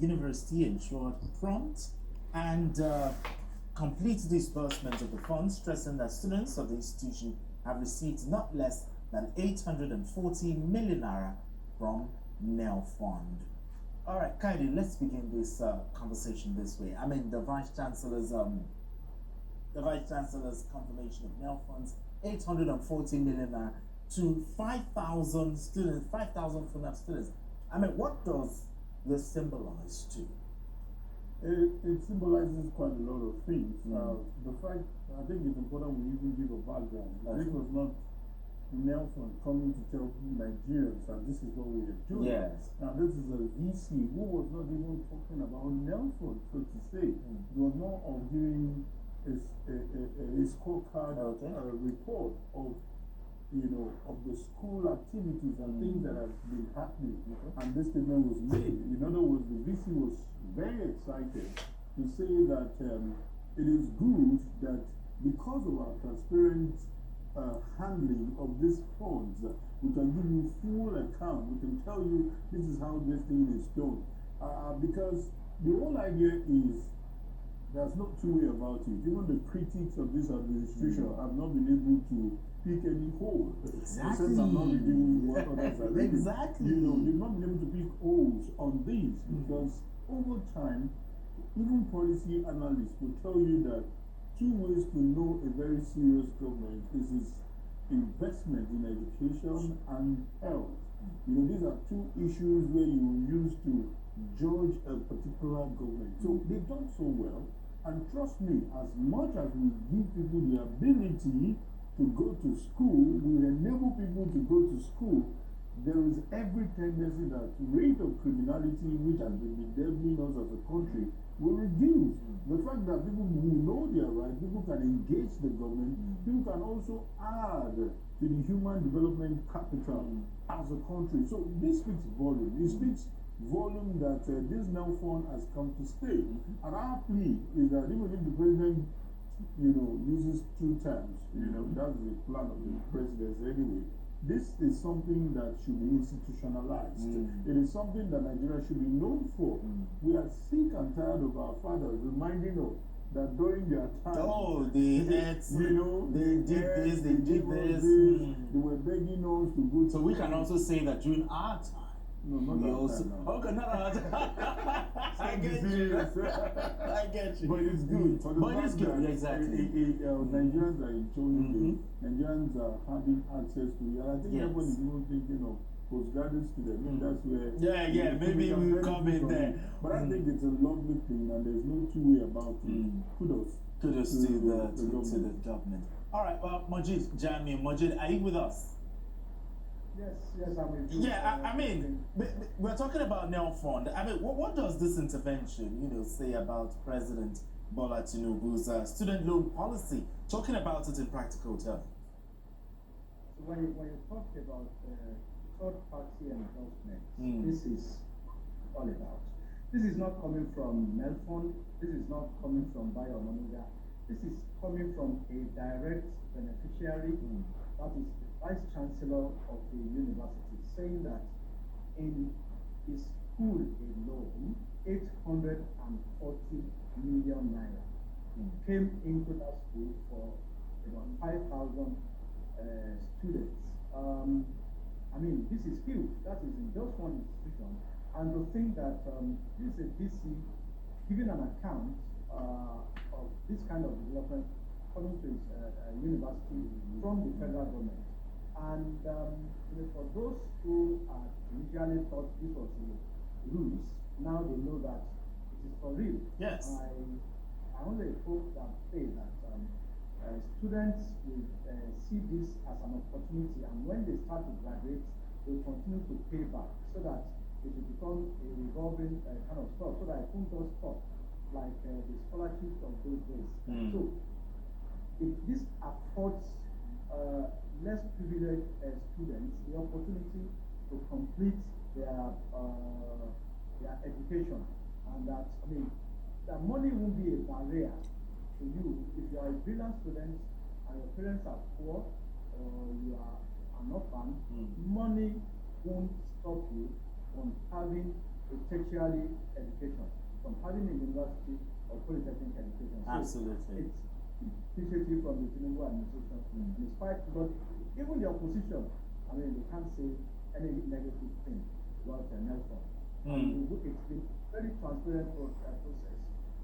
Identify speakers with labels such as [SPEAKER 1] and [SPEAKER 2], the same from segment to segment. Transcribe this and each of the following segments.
[SPEAKER 1] university ensured prompt and complete disbursement of the funds, stressing that students of the institution have received not less than 840 million naira from Nelfund. All right, Kaidi, let's begin this conversation this way. I mean, the Vice Chancellor's confirmation of Nelfund's 840 million to 5,000 students, 5,000 FUNAP students. I mean, what does this symbolize to?
[SPEAKER 2] It symbolizes quite a lot of things. The fact, I think it's important we even give a background. This was not Nelfund coming to tell Nigerians that this is what we are doing.
[SPEAKER 1] Yes.
[SPEAKER 2] Now, this is a VC who was not even talking about Nelfund, so to say. It was more of giving a scorecard report of, you know, of the school activities and things that have been happening. And this statement was made. In other words, the VC was very excited to say that it is good that because of our transparent handling of these funds, we can give you full account. We can tell you this is how this thing is done. Because the whole idea is there's no two way about it. Even the critics of this administration have not been able to pick any hole.
[SPEAKER 1] Exactly.
[SPEAKER 2] Since I'm not reviewing what others are reading.
[SPEAKER 1] Exactly.
[SPEAKER 2] You know, they've not been able to pick holes on these because over time, even policy analysts will tell you that two ways to know a very serious government is its investment in education and health. You know, these are two issues where you use to judge a particular government. So they've done so well, and trust me, as much as we give people the ability to go to school, we enable people to go to school, there is every tendency that rate of criminality which has been bedeviling us as a country will reduce. The fact that people who know their rights, people can engage the government, people can also add to the human development capital as a country. So this speaks volume. It speaks volume that this Nelfund has come to stay. And our plea is that even if the president, you know, uses 2 terms, you know, that's the plan of the presidency anyway. This is something that should be institutionalized. It is something that Nigeria should be known for. We are sick and tired of our fathers reminding us that during their time,
[SPEAKER 1] they did this, they did this.
[SPEAKER 2] They were begging us to go to.
[SPEAKER 1] So we can also say that during our time.
[SPEAKER 2] No, not that time.
[SPEAKER 1] Okay, not our time. I get you. I get you.
[SPEAKER 2] But it's good.
[SPEAKER 1] But it's good, exactly.
[SPEAKER 2] Nigerians are enjoying it. Nigerians are having access to it. And I think everyone is even thinking of postgraduate students. Maybe that's where.
[SPEAKER 1] Maybe we'll come in there.
[SPEAKER 2] But I think it's a lovely thing, and there's no two way about it. Kudos.
[SPEAKER 1] Kudos to the government. All right, well, Majid, Majid, are you with us?
[SPEAKER 3] Yes, I'm with you.
[SPEAKER 1] Yeah, I mean, we're talking about Nelfund. I mean, what does this intervention, you know, say about President Bola Tinubu's student loan policy? Talking about it in practical terms.
[SPEAKER 3] So when you talk about third-party endorsement, this is all about. This is not coming from Nelfund. This is not coming from Bayo Onanuga. This is coming from a direct beneficiary, that is the Vice Chancellor of the university, saying that in his school alone, 840 million naira came into that school for about 5,000 students. I mean, this is huge. That is in just one institution. And to think that this is a DC giving an account of this kind of development coming to his university from the federal government. And for those who initially thought this was a ruse, now they know that it is for real.
[SPEAKER 1] Yes.
[SPEAKER 3] I only hope that students will see this as an opportunity, and when they start to graduate, they will continue to pay back so that it will become a revolving kind of stuff, so that it won't just stop like the scholarships of those days. So, if this affords less privileged students the opportunity to complete their education, and that, I mean, that money won't be a barrier to you. If you are a brilliant student and your parents are poor, or you are an orphan, money won't stop you from having a tertiary education from having a university or polytechnic education. So
[SPEAKER 1] Absolutely.
[SPEAKER 3] it's initiative from the Tinubu administration. And it's quite, but even the opposition, I mean, they can't say any negative thing about Nelfund. It's been very transparent process.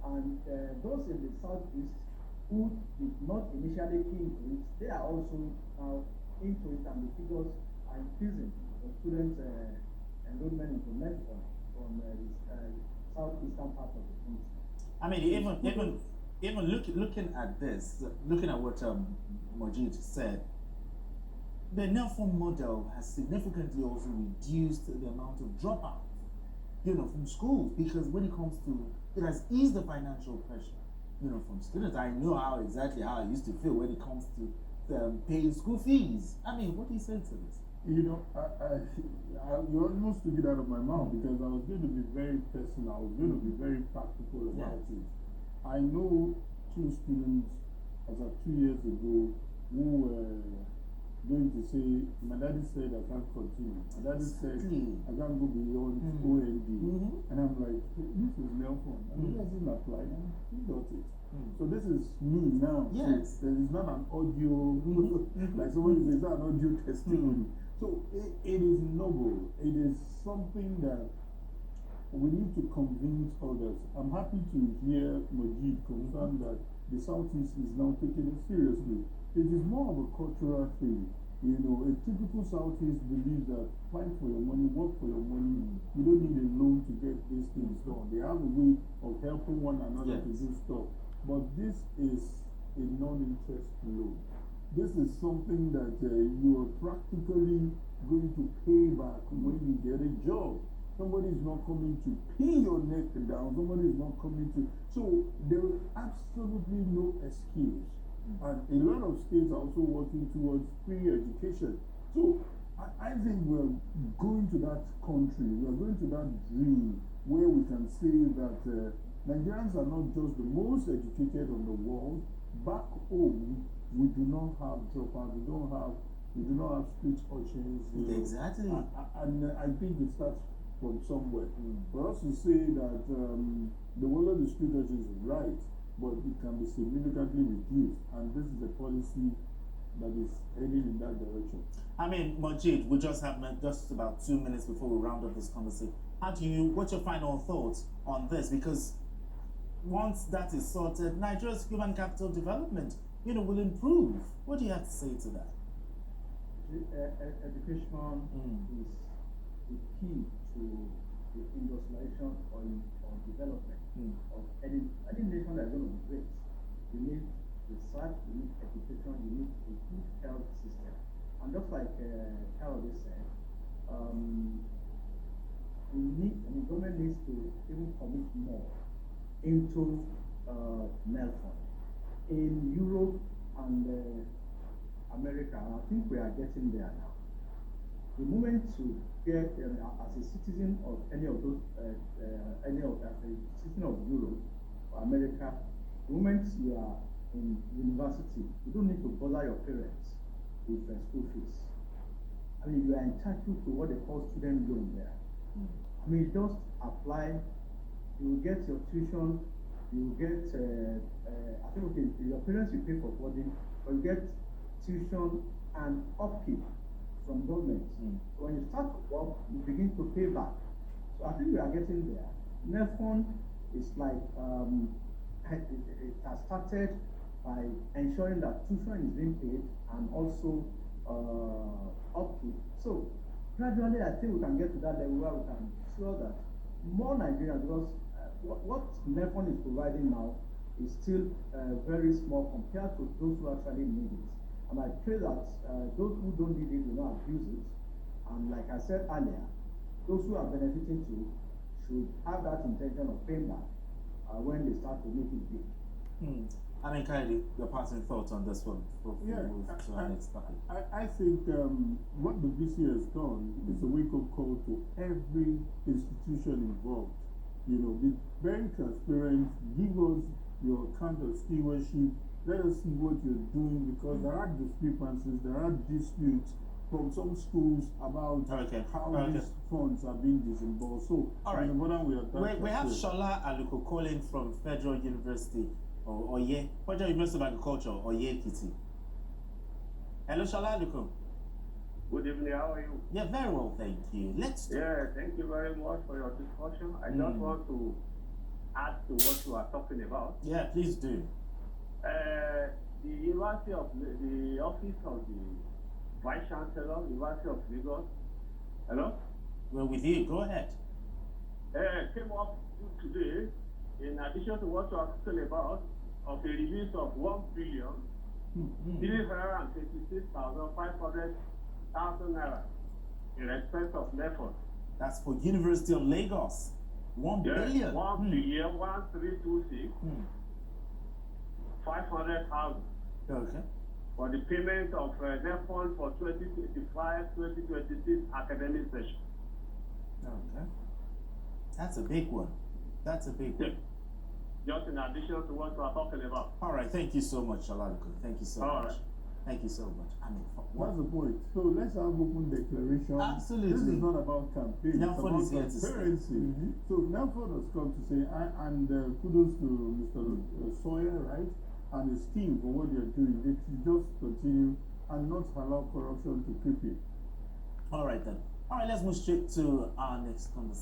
[SPEAKER 3] And those in the southeast who did not initially key into it, they are also now into it, and the figures are increasing. The students' enrollment into Nelfund from the southeastern part of the country.
[SPEAKER 1] I mean, even looking at this, looking at what Majid said, the Nelfund model has significantly also reduced the amount of dropouts, from schools, because when it comes to, it has eased the financial pressure, from students. I know exactly how I used to feel when it comes to paying school fees. I mean, what do you say to this?
[SPEAKER 2] You almost took it out of my mouth, because I was going to be very personal. I was going to be very practical about it. I know two students as of 2 years ago who were going to say, my daddy said I can't continue. My daddy said I can't go beyond OND. And I'm like, this is Nelfund. And it doesn't apply. And he got it. So this is me now.
[SPEAKER 1] Yes.
[SPEAKER 2] So there is not an audio, like somebody says, an audio testimony. So it is noble. It is something that we need to convince others. I'm happy to hear Majid confirm that the Southeast is now taking it seriously. It is more of a cultural thing. A typical Southeast believes that fight for your money, work for your money. You don't need a loan to get these things done. They have a way of helping one another to do stuff. But this is a non-interest loan. This is something that you are practically going to pay back when you get a job. Somebody is not coming to pin your neck down. Somebody is not coming to. So there is absolutely no excuse. And a lot of states are also working towards free education. So I think we're going to that country, we're going to that dream where we can say that Nigerians are not just the most educated in the world. Back home, we do not have dropouts, we do not have street urchins.
[SPEAKER 1] Exactly.
[SPEAKER 2] And I think it starts from somewhere. For us to say that the world of the street urchins is right, but it can be significantly reduced, and this is a policy that is heading in that direction.
[SPEAKER 1] I mean, Majid, we just have just about 2 minutes before we round up this conversation. What's your final thoughts on this? Because once that is sorted, Nigeria's human capital development, will improve. What do you have to say to that?
[SPEAKER 3] Education is the key to the industrialization or development of any nation that is going to be great. You need research, you need education, you need a good health system. And just like Carol said, the government needs to even commit more into Nelfund. In Europe and America, and I think we are getting there now. The moment to get as a citizen of as a citizen of Europe or America, the moment you are in university, you don't need to bother your parents with school fees. I mean, you are entitled to what they call student loan there. I mean, just apply, you will get your tuition, you will get, I think, okay, your parents will pay for boarding, but you get tuition and upkeep from government. So when you start to work, you begin to pay back. So I think we are getting there. Nelfund is like, it has started by ensuring that tuition is being paid and also upkeep. So gradually, I think we can get to that level where we can ensure that more Nigerians, because what Nelfund is providing now is still very small compared to those who actually need it. And I pray that those who don't need it will not abuse it. And like I said earlier, those who are benefiting too should have that intention of paying back when they start to make it big.
[SPEAKER 1] I mean, Kylie, your passing thoughts on this one before we move to our next topic.
[SPEAKER 2] I think what the VC has done is a wake-up call to every institution involved. Be very transparent, give us your account of stewardship. Let us see what you're doing, because there are discrepancies, there are disputes, from some schools about
[SPEAKER 1] Okay.
[SPEAKER 2] how
[SPEAKER 1] Okay.
[SPEAKER 2] these funds are being disbursed. So,
[SPEAKER 1] All right.
[SPEAKER 2] it's important we have that.
[SPEAKER 1] We have Shola Aluko calling from Federal University or Oye, Federal University of Agriculture, Oye Ekiti. Hello, Shola Aluko.
[SPEAKER 4] Good evening, how are you?
[SPEAKER 1] Yeah, very well, thank you. Let's
[SPEAKER 4] Yeah, thank you very much for your discussion. I just want to add to what you are talking about.
[SPEAKER 1] Yeah, please do.
[SPEAKER 4] The University of the Office of the Vice Chancellor, University of Lagos. Hello?
[SPEAKER 1] We're with you. Go ahead.
[SPEAKER 4] Came up today, in addition to what you are talking about, of a release of 1,326,500,000 naira in respect of Nelfund.
[SPEAKER 1] That's for University of Lagos. 1 billion.
[SPEAKER 4] 1,1326,500,000
[SPEAKER 1] Okay.
[SPEAKER 4] for the payment of Nelfund for 2025-2026 academic session.
[SPEAKER 1] Okay. That's a big one. That's a big one.
[SPEAKER 4] Just in addition to what we are talking about.
[SPEAKER 1] All right. Thank you so much, Shalaluko. Thank you so
[SPEAKER 4] All
[SPEAKER 1] much.
[SPEAKER 4] right.
[SPEAKER 1] Thank you so much. I mean,
[SPEAKER 2] What's the point? So let's have open declaration.
[SPEAKER 1] Absolutely.
[SPEAKER 2] This is not about campaign.
[SPEAKER 1] Nelfund is
[SPEAKER 2] it's
[SPEAKER 1] here
[SPEAKER 2] about
[SPEAKER 1] to stay.
[SPEAKER 2] transparency. So Nelfund has come to say, and kudos to Mr. Sawyer, right, and his team for what they are doing. They should just continue and not allow corruption to creep in.
[SPEAKER 1] all right then. All right, let's move straight to our next conversation.